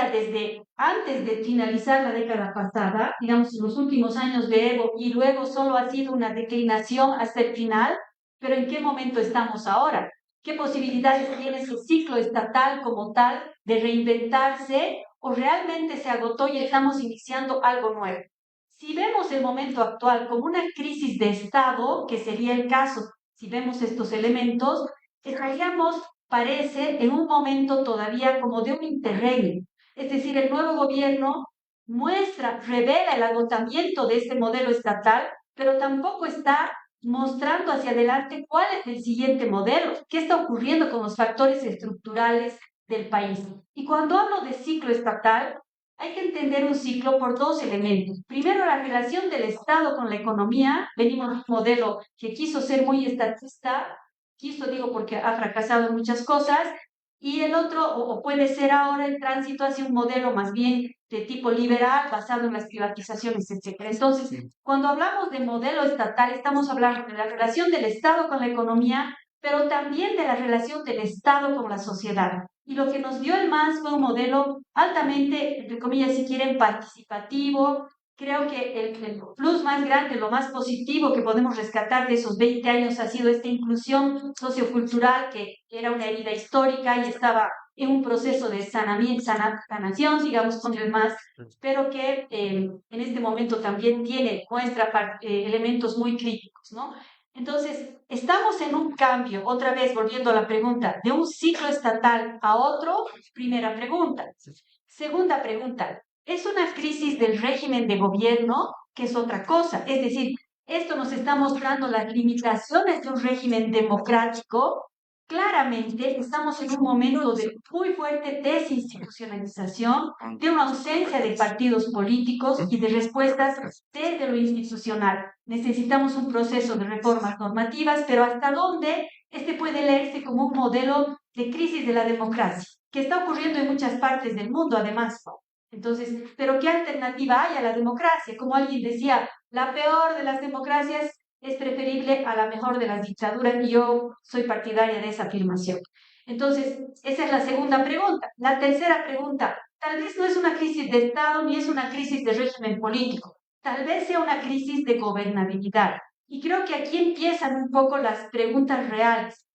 diría desde antes de finalizar la década pasada, digamos, los últimos años de Evo, y luego solo ha sido una declinación hasta el final, pero ¿en qué momento estamos ahora? ¿Qué posibilidades tiene ese ciclo estatal como tal de reinventarse o realmente se agotó y estamos iniciando algo nuevo? Si vemos el momento actual como una crisis de Estado, que sería el caso, si vemos estos elementos, estaríamos, parece, en un momento todavía como de un interregno. Es decir, el nuevo gobierno muestra, revela el agotamiento de este modelo estatal, pero tampoco está mostrando hacia adelante cuál es el siguiente modelo, qué está ocurriendo con los factores estructurales del país. Y cuando hablo de ciclo estatal, hay que entender un ciclo por dos elementos. Primero, la relación del Estado con la economía. Venimos de un modelo que quiso ser muy estatista, quiso digo porque ha fracasado en muchas cosas, y el otro, o puede ser ahora el tránsito hacia un modelo más bien de tipo liberal, basado en las privatizaciones, etcétera. Entonces, cuando hablamos de modelo estatal, estamos hablando de la relación del Estado con la economía, pero también de la relación del Estado con la sociedad. Y lo que nos dio el MAS fue un modelo altamente, entre comillas, si quieren, participativo. Creo que el plus más grande, lo más positivo que podemos rescatar de esos 20 años ha sido esta inclusión sociocultural, que era una herida histórica y estaba en un proceso de sanamiento, sanación, digamos, con el MAS, pero que en este momento también muestra elementos muy críticos, ¿no? Entonces, estamos en un cambio, otra vez volviendo a la pregunta, de un ciclo estatal a otro, primera pregunta. Segunda pregunta, ¿es una crisis del régimen de gobierno, que es otra cosa? Es decir, esto nos está mostrando las limitaciones de un régimen democrático. Claramente estamos en un momento de muy fuerte desinstitucionalización, de una ausencia de partidos políticos y de respuestas desde lo institucional. Necesitamos un proceso de reformas normativas, pero ¿hasta dónde este puede leerse como un modelo de crisis de la democracia, que está ocurriendo en muchas partes del mundo, además? Entonces, ¿pero qué alternativa hay a la democracia? Como alguien decía, la peor de las democracias es preferible a la mejor de las dictaduras, y yo soy partidaria de esa afirmación. Entonces, esa es la segunda pregunta. La tercera pregunta, tal vez no es una crisis de Estado ni es una crisis de régimen político, tal vez sea una crisis de gobernabilidad. Y creo que aquí empiezan un poco las preguntas reales.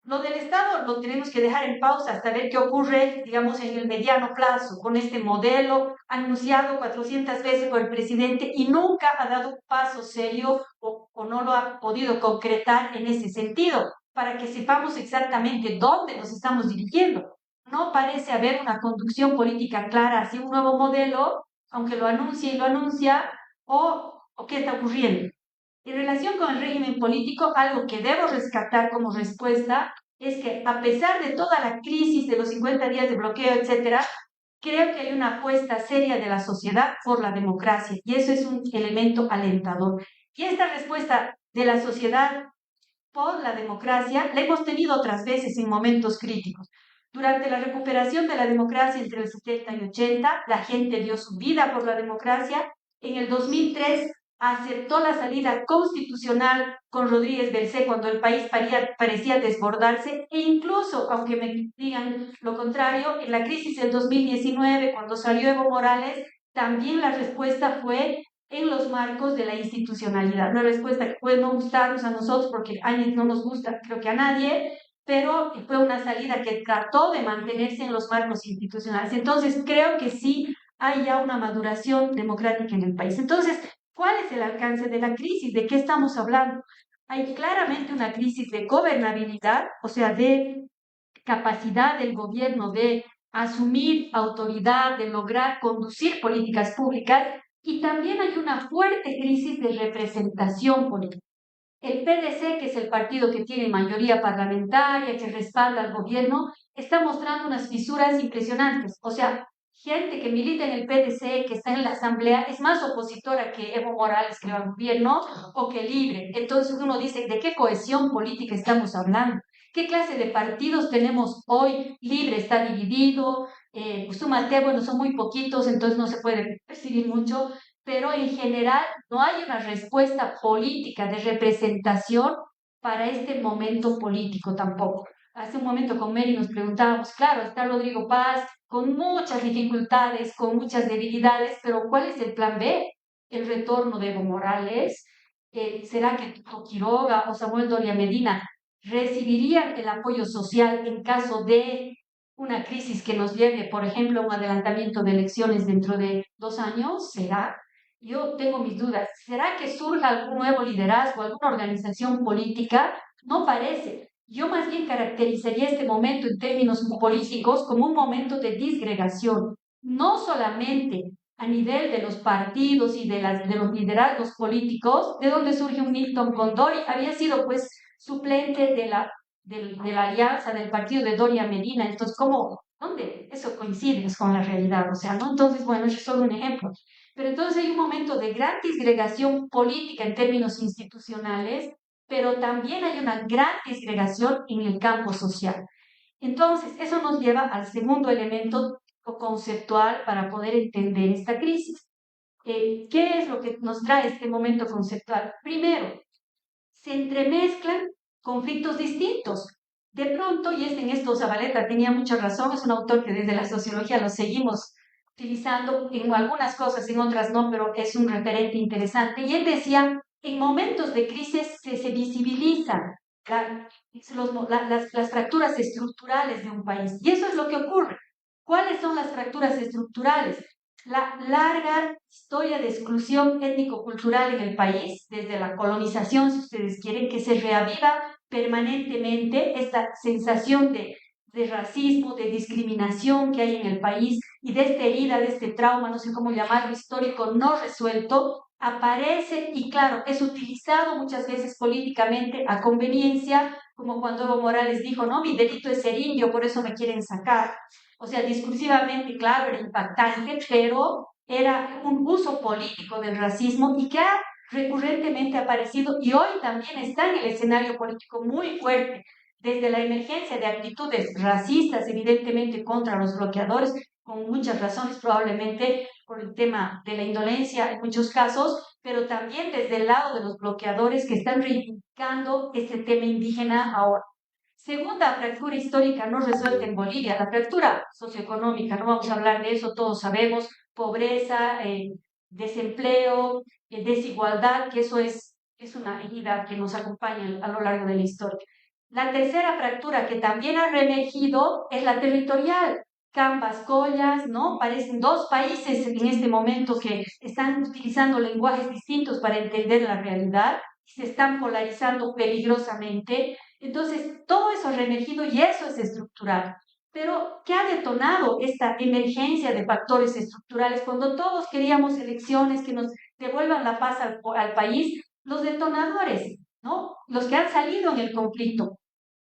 Lo del Estado lo tenemos que dejar en pausa hasta ver qué ocurre, digamos, en el mediano plazo con este modelo anunciado 400 veces por el presidente y nunca ha dado un paso serio o no lo ha podido concretar en ese sentido, para que sepamos exactamente dónde nos estamos dirigiendo. No parece haber una conducción política clara hacia un nuevo modelo, aunque lo anuncia y lo anuncia, o qué está ocurriendo. En relación con el régimen político, algo que debo rescatar como respuesta es que, a pesar de toda la crisis de los 50 días de bloqueo, etcétera, creo que hay una apuesta seria de la sociedad por la democracia, y eso es un elemento alentador. Y esta respuesta de la sociedad por la democracia la hemos tenido otras veces en momentos críticos. Durante la recuperación de la democracia entre el 70 y 80, la gente dio su vida por la democracia. En el 2003 aceptó la salida constitucional con Rodríguez Belcé cuando el país parecía desbordarse, e incluso, aunque me digan lo contrario, en la crisis del 2019, cuando salió Evo Morales, también la respuesta fue en los marcos de la institucionalidad. Una respuesta que puede no gustarnos a nosotros porque a no nos gusta, creo que a nadie, pero fue una salida que trató de mantenerse en los marcos institucionales. Entonces, creo que sí hay ya una maduración democrática en el país. Entonces, ¿cuál es el alcance de la crisis? ¿De qué estamos hablando? Hay claramente una crisis de gobernabilidad, o sea, de capacidad del gobierno de asumir autoridad, de lograr conducir políticas públicas, y también hay una fuerte crisis de representación política. El PDC, que es el partido que tiene mayoría parlamentaria, que respalda al gobierno, está mostrando unas fisuras impresionantes. O sea, gente que milita en el PDC, que está en la asamblea, es más opositora que Evo Morales, que va al gobierno, o que Libre. Entonces uno dice, ¿de qué cohesión política estamos hablando? ¿Qué clase de partidos tenemos hoy? Libre está dividido, súmate, bueno, son muy poquitos, entonces no se puede percibir mucho, pero en general no hay una respuesta política de representación para este momento político tampoco. hace un momento con Mary nos preguntábamos, claro, está Rodrigo Paz con muchas dificultades, con muchas debilidades, pero ¿cuál es el plan B? El retorno de Evo Morales. ¿Será que Tuto Quiroga o Samuel Doria Medina recibirían el apoyo social en caso de una crisis que nos lleve, por ejemplo, a un adelantamiento de elecciones dentro de 2 años? ¿Será? Yo tengo mis dudas. ¿Será que surja algún nuevo liderazgo, alguna organización política? No parece. Yo más bien caracterizaría este momento en términos políticos como un momento de disgregación, no solamente a nivel de los partidos y de los liderazgos políticos, de donde surge un Milton Condori, había sido pues suplente de la alianza del partido de Doria Medina. Entonces, ¿cómo? ¿Dónde eso coincide con la realidad? O sea, ¿no? Entonces, bueno, eso es solo un ejemplo. Pero entonces hay un momento de gran disgregación política en términos institucionales, pero también hay una gran disgregación en el campo social. Entonces, eso nos lleva al segundo elemento conceptual para poder entender esta crisis. ¿Qué es lo que nos trae este momento conceptual? Primero, se entremezclan conflictos distintos. De pronto, y en esto Zabaleta tenía mucha razón, es un autor que desde la sociología lo seguimos utilizando en algunas cosas, en otras no, pero es un referente interesante. Y él decía, en momentos de crisis se visibilizan las fracturas estructurales de un país. Y eso es lo que ocurre. ¿Cuáles son las fracturas estructurales? La larga historia de exclusión étnico-cultural en el país, desde la colonización, si ustedes quieren, que se reaviva permanentemente esta sensación de racismo, de discriminación que hay en el país y de esta herida, de este trauma, no sé cómo llamarlo, histórico no resuelto, aparece y claro, es utilizado muchas veces políticamente a conveniencia, como cuando Evo Morales dijo, no, mi delito es ser indio, por eso me quieren sacar. O sea, discursivamente, claro, era impactante, pero era un uso político del racismo y que ha recurrentemente aparecido y hoy también está en el escenario político muy fuerte, desde la emergencia de actitudes racistas, evidentemente, contra los bloqueadores, con muchas razones, probablemente por el tema de la indolencia en muchos casos, pero también desde el lado de los bloqueadores que están reivindicando este tema indígena ahora. Segunda fractura histórica no resuelta en Bolivia, la fractura socioeconómica, no vamos a hablar de eso, todos sabemos, pobreza, desempleo, desigualdad, que eso es una herida que nos acompaña a lo largo de la historia. La tercera fractura que también ha reemergido es la territorial. Cambas, Collas, ¿no? Parecen dos países en este momento que están utilizando lenguajes distintos para entender la realidad, se están polarizando peligrosamente. Entonces, todo eso ha reemergido y eso es estructural. Pero, ¿qué ha detonado esta emergencia de factores estructurales? Cuando todos queríamos elecciones que nos devuelvan la paz al país, los detonadores, ¿no? Los que han salido en el conflicto.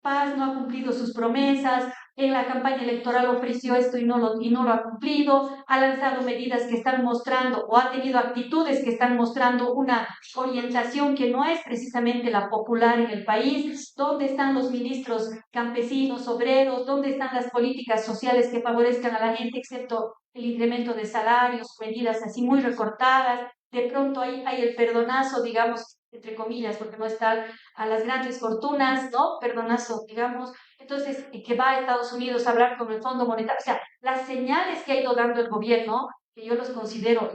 Paz no ha cumplido sus promesas, en la campaña electoral ofreció esto y no lo ha cumplido, ha lanzado medidas que están mostrando o ha tenido actitudes que están mostrando una orientación que no es precisamente la popular en el país. ¿Dónde están los ministros campesinos, obreros? ¿Dónde están las políticas sociales que favorezcan a la gente, excepto el incremento de salarios, medidas así muy recortadas? De pronto hay el perdonazo, digamos, entre comillas, porque no está a las grandes fortunas, ¿no? Perdonazo, digamos. Entonces, que va a Estados Unidos a hablar con el Fondo Monetario. O sea, las señales que ha ido dando el gobierno, que yo los considero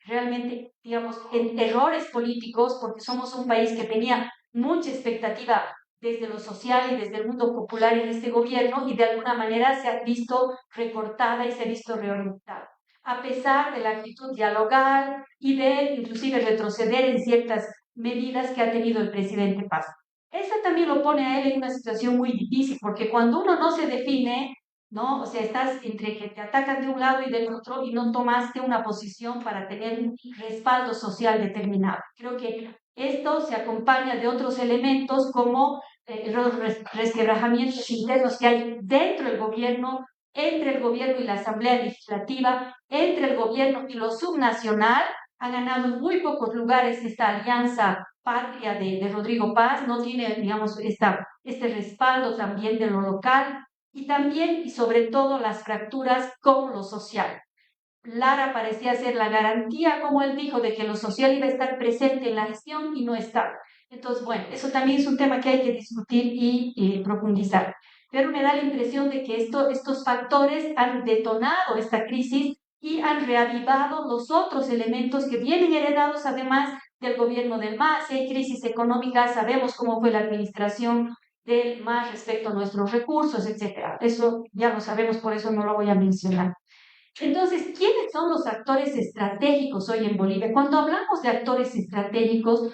realmente, digamos, en errores políticos, porque somos un país que tenía mucha expectativa desde lo social y desde el mundo popular en este gobierno y de alguna manera se ha visto recortada y se ha visto reorientada a pesar de la actitud dialogal y de inclusive retroceder en ciertas medidas que ha tenido el presidente Paz. Eso también lo pone a él en una situación muy difícil, porque cuando uno no se define, ¿no? O sea, estás entre que te atacan de un lado y del otro y no tomaste una posición para tener un respaldo social determinado. Creo que esto se acompaña de otros elementos como los resquebrajamientos internos que hay dentro del gobierno, entre el gobierno y la Asamblea Legislativa, entre el gobierno y lo subnacional. Ha ganado en muy pocos lugares esta alianza patria de Rodrigo Paz, no tiene, digamos, este respaldo también de lo local y también y sobre todo las fracturas con lo social. Lara parecía ser la garantía, como él dijo, de que lo social iba a estar presente en la gestión y no está. Entonces, bueno, eso también es un tema que hay que discutir y profundizar. pero me da la impresión de que estos factores han detonado esta crisis y han reavivado los otros elementos que vienen heredados además del gobierno del MAS. Si hay crisis económica, sabemos cómo fue la administración del MAS respecto a nuestros recursos, etcétera. Eso ya lo sabemos, por eso no lo voy a mencionar. Entonces, ¿quiénes son los actores estratégicos hoy en Bolivia? Cuando hablamos de actores estratégicos,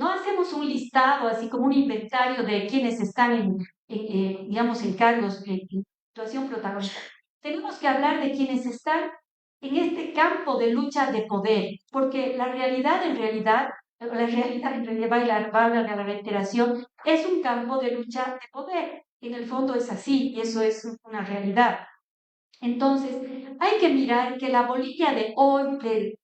no hacemos un listado, así como un inventario de quienes están digamos, en cargos en situación protagonista. Tenemos que hablar de quienes están en este campo de lucha de poder, porque la realidad en realidad, valga la reiteración, es un campo de lucha de poder. En el fondo es así y eso es una realidad. Entonces, hay que mirar que la Bolivia de hoy, del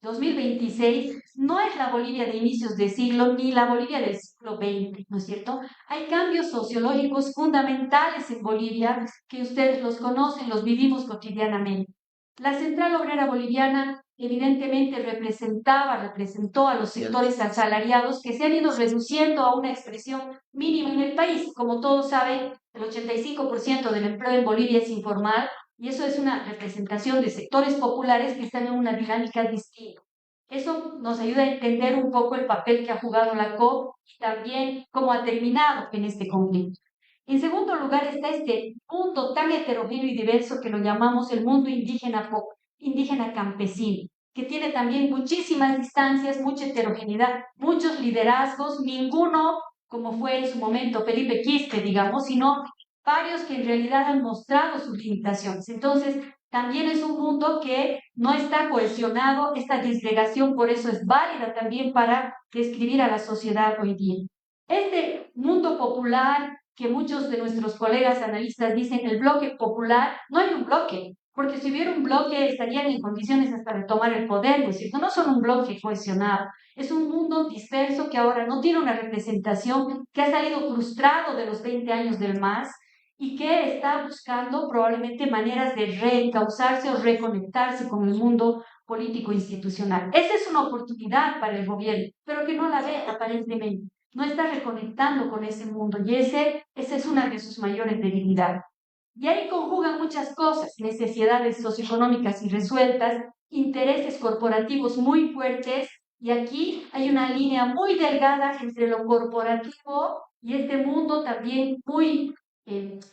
2026, no es la Bolivia de inicios de siglo ni la Bolivia del siglo XX, ¿no es cierto? Hay cambios sociológicos fundamentales en Bolivia que ustedes los conocen, los vivimos cotidianamente. La Central Obrera Boliviana evidentemente representó a los sectores asalariados que se han ido reduciendo a una expresión mínima en el país. Como todos saben, el 85% del empleo en Bolivia es informal y eso es una representación de sectores populares que están en una dinámica distinta. Eso nos ayuda a entender un poco el papel que ha jugado la COP y también cómo ha terminado en este conflicto. En segundo lugar está este mundo tan heterogéneo y diverso que lo llamamos el mundo indígena campesino, que tiene también muchísimas distancias, mucha heterogeneidad, muchos liderazgos, ninguno como fue en su momento Felipe Quispe, digamos, sino varios que en realidad han mostrado sus limitaciones. Entonces, también es un mundo que no está cohesionado, esta disgregación por eso es válida también para describir a la sociedad hoy día. Este mundo popular que muchos de nuestros colegas analistas dicen el bloque popular, no hay un bloque, porque si hubiera un bloque estarían en condiciones hasta de tomar el poder, ¿no es cierto? No son un bloque cohesionado, es un mundo disperso que ahora no tiene una representación, que ha salido frustrado de los 20 años del MAS, y que está buscando probablemente maneras de reencauzarse o reconectarse con el mundo político institucional. Esa es una oportunidad para el gobierno, pero que no la ve aparentemente. No está reconectando con ese mundo y esa es una de sus mayores debilidades. Y ahí conjugan muchas cosas, necesidades socioeconómicas irresueltas, intereses corporativos muy fuertes, y aquí hay una línea muy delgada entre lo corporativo y este mundo también muy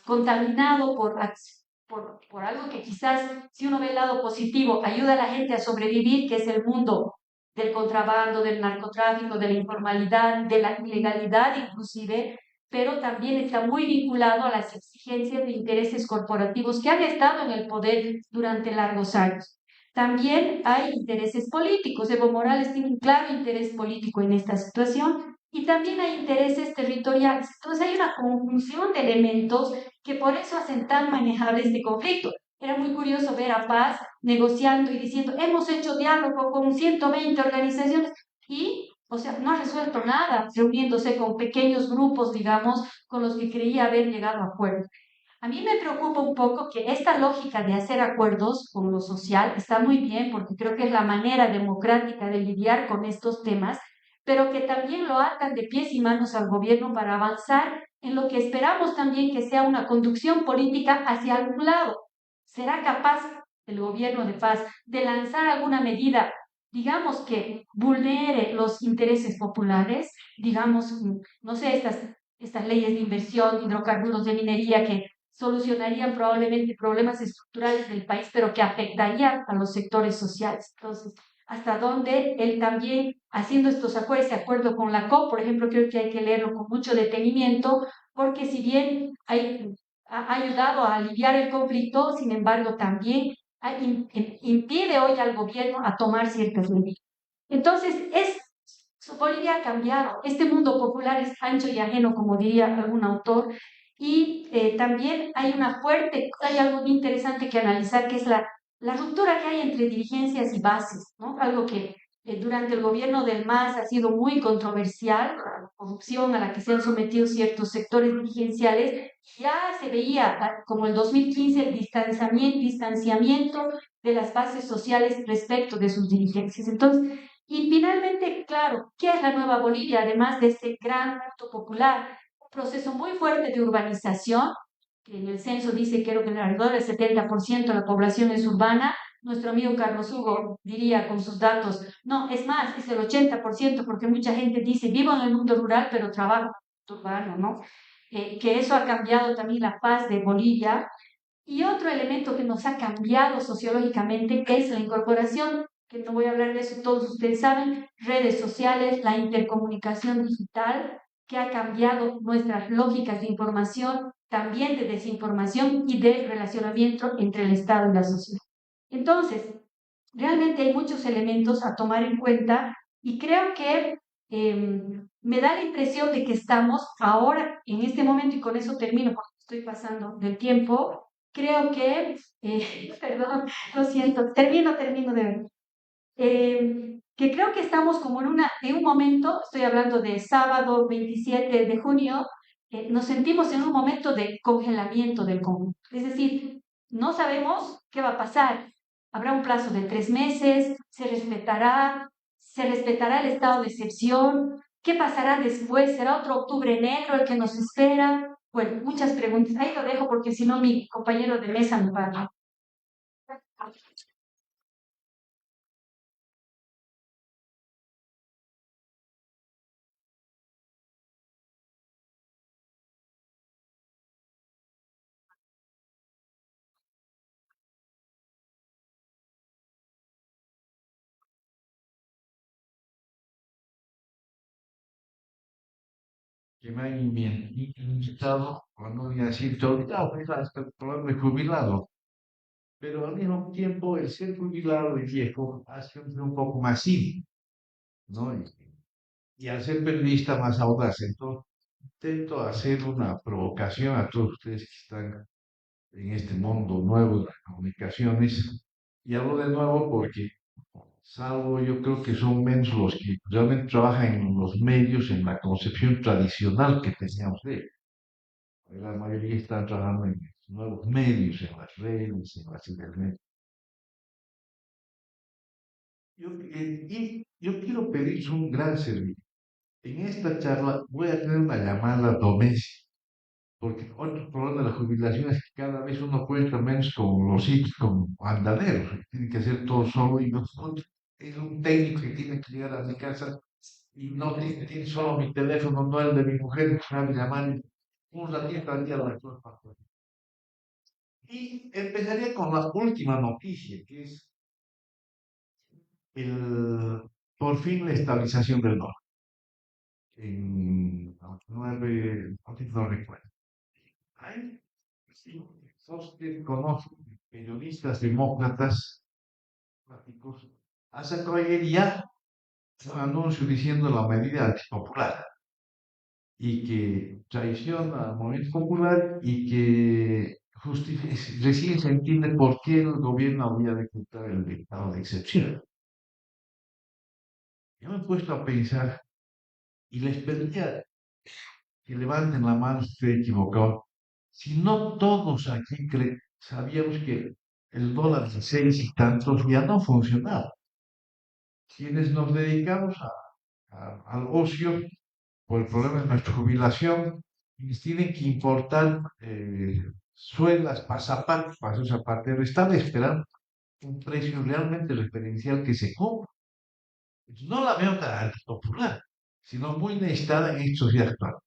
contaminado por algo que quizás, si uno ve el lado positivo, ayuda a la gente a sobrevivir, que es el mundo del contrabando, del narcotráfico, de la informalidad, de la ilegalidad inclusive, pero también está muy vinculado a las exigencias de intereses corporativos que han estado en el poder durante largos años. También hay intereses políticos. Evo Morales tiene un claro interés político en esta situación y también hay intereses territoriales. Entonces hay una conjunción de elementos que por eso hacen tan manejable este conflicto. Era muy curioso ver a Paz negociando y diciendo, hemos hecho diálogo con 120 organizaciones y, o sea, no ha resuelto nada, reuniéndose con pequeños grupos, digamos, con los que creía haber llegado a acuerdos. A mí me preocupa un poco que esta lógica de hacer acuerdos con lo social está muy bien porque creo que es la manera democrática de lidiar con estos temas, pero que también lo atan de pies y manos al gobierno para avanzar en lo que esperamos también que sea una conducción política hacia algún lado. ¿Será capaz el gobierno de Paz de lanzar alguna medida, digamos, que vulnere los intereses populares? Digamos, no sé, estas leyes de inversión, hidrocarburos de minería que solucionarían probablemente problemas estructurales del país, pero que afectarían a los sectores sociales. Entonces, hasta dónde él también, haciendo estos acuerdos, de acuerdo con la COP, por ejemplo, creo que hay que leerlo con mucho detenimiento, porque si bien ha ayudado a aliviar el conflicto, sin embargo, también impide hoy al gobierno a tomar ciertas medidas. Entonces, Bolivia ha cambiado. Este mundo popular es ancho y ajeno, como diría algún autor, y también hay algo muy interesante que analizar, que es la ruptura que hay entre dirigencias y bases, ¿no? Algo que durante el gobierno del MAS ha sido muy controversial, la corrupción a la que se han sometido ciertos sectores dirigenciales. Ya se veía, como el 2015, el distanciamiento de las bases sociales respecto de sus dirigencias. Entonces, y finalmente, claro, ¿qué es la Nueva Bolivia? Además de este gran acto popular, un proceso muy fuerte de urbanización que en el censo dice que alrededor del 70% de la población es urbana, nuestro amigo Carlos Hugo diría con sus datos, no, es más, es el 80%, porque mucha gente dice, vivo en el mundo rural, pero trabajo en el mundo urbano, ¿no? Que eso ha cambiado también la paz de Bolivia. Y otro elemento que nos ha cambiado sociológicamente es la incorporación, que no voy a hablar de eso, todos ustedes saben, redes sociales, la intercomunicación digital, que ha cambiado nuestras lógicas de información, también de desinformación y de relacionamiento entre el Estado y la sociedad. Entonces, realmente hay muchos elementos a tomar en cuenta y creo que me da la impresión de que estamos ahora, en este momento, y con eso termino porque estoy pasando del tiempo, creo que, perdón, lo siento, termino de ver. Que creo que estamos como en un momento, estoy hablando de sábado 27 de junio, nos sentimos en un momento de congelamiento del conjunto. Es decir, no sabemos qué va a pasar. Habrá un plazo de 3 meses, se respetará el estado de excepción, ¿qué pasará después? ¿Será otro octubre negro el que nos espera? Bueno, muchas preguntas. Ahí lo dejo porque si no mi compañero de mesa me para. Que me han invitado, cuando voy a decir, ahorita pues, hasta el programa de jubilado, pero al mismo tiempo el ser jubilado y viejo hace un poco más cínico, ¿no? Y al ser periodista más audaz, entonces intento hacer una provocación a todos ustedes que están en este mundo nuevo de las comunicaciones, y hablo de nuevo porque, salvo yo creo que son menos los que realmente trabajan en los medios, en la concepción tradicional que teníamos de ellos. La mayoría están trabajando en nuevos medios, en las redes, en las internet. Y yo quiero pedirles un gran servicio. En esta charla voy a tener una llamada doméstica, porque otro problema de la jubilación es que cada vez uno cuenta menos con los sitios, con andaderos, tiene que hacer todo solo y no, es un técnico que tiene que llegar a mi casa y no tiene solo mi teléfono, no el de mi mujer, que sabe llamar un ratito al día a la cosa. Y empezaría con la última noticia, que es el, por fin la estabilización del dólar. En 9, no recuerdo. Hay, sí, usted conoce periodistas demócratas, prácticos, hace ayer ya un anuncio diciendo la medida antipopular y que traiciona al movimiento popular y que recién se entiende por qué el gobierno había decretado el estado de excepción. Yo me he puesto a pensar y les pediría que levanten la mano si estoy equivocado. Si no todos aquí sabíamos que el dólar de 6 y tantos ya no funcionaba. Quienes nos dedicamos al ocio por el problema de nuestra jubilación, les tienen que importar suelas, pasapatos para su zapatero. Están esperando un precio realmente referencial que se compra. No la veo tan popular, sino muy necesitada en estos días actuales.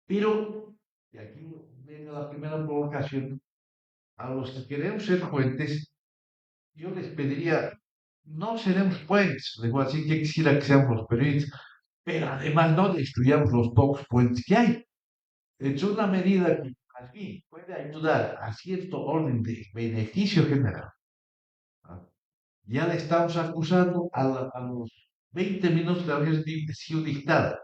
Pero, y aquí viene la primera provocación, a los que queremos ser puentes, yo les pediría, no seremos puentes, les voy a decir que quisiera que seamos los periodistas, pero además no destruyamos los pocos puentes que hay. Es una medida que, al fin, puede ayudar a cierto orden de beneficio general. ¿Ah? Ya le estamos acusando a los 20 minutos de haber sido dictada,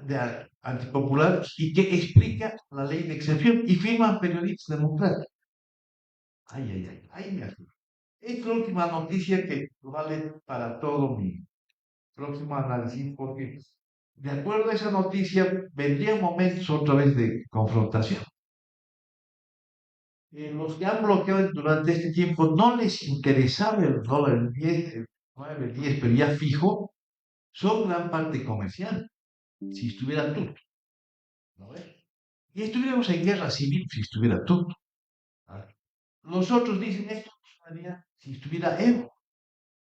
de antipopular y que explica la ley de excepción y firman periodistas democráticos. Ay, ay, ay, ay, me afirma. Esta última noticia que vale para todo mi próximo análisis, porque de acuerdo a esa noticia vendrían momentos otra vez de confrontación. Los que han bloqueado durante este tiempo no les interesaba el dólar, el 10, el 9, el 10, pero ya fijo, son gran parte comercial. Si estuviera tú, ¿no ves? Y estuviéramos en guerra civil si estuviera Tuto. ¿Ah? Los otros dicen esto pasaría si estuviera Evo.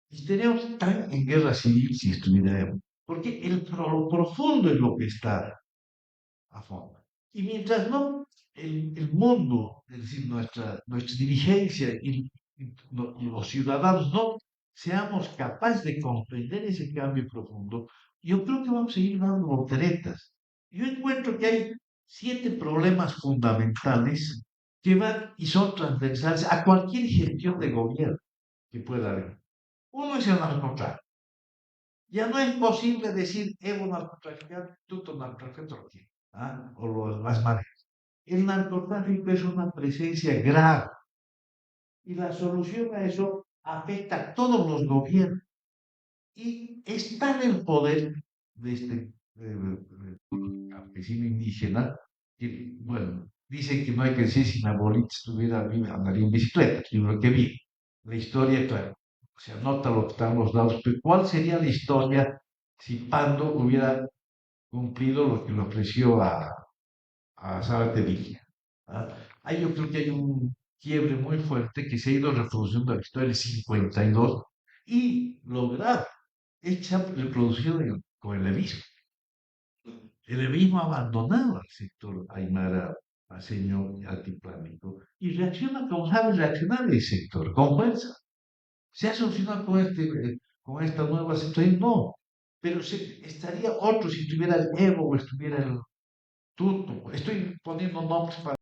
Y estaríamos tan en guerra civil si estuviera Evo. Porque lo profundo es lo que está a fondo. Y mientras no, el mundo, es decir, nuestra dirigencia y los ciudadanos no seamos capaces de comprender ese cambio profundo, yo creo que vamos a seguir dando volteretas. Yo encuentro que hay 7 problemas fundamentales que van y son transversales a cualquier gestión de gobierno que pueda haber. Uno es el narcotráfico. Ya no es posible decir Evo narcotraficante, Tuto narcotraficante, ¿ah? O las maneras. El narcotráfico es una presencia grave y la solución a eso afecta a todos los gobiernos. Y está en el poder de este campesino indígena que, bueno, dicen que no hay que decir si Nabolita estuviera viva, andaría en bicicleta, yo lo que vi. La historia, claro, se anota lo que están en los dados, pero ¿cuál sería la historia si Pando hubiera cumplido lo que le ofreció a Zárate Villa? ¿Ah? Ahí yo creo que hay un quiebre muy fuerte que se ha ido reproduciendo en la historia del 52 y lograr esa reproducción con el levismo. El levismo ha abandonado al sector aymara, paseño y altiplánico y reacciona como sabe reaccionar el sector, con fuerza. ¿Se ha solucionado con esta nueva situación? No. Pero estaría otro si estuviera el Evo o estuviera el Tuto. Estoy poniendo nombres para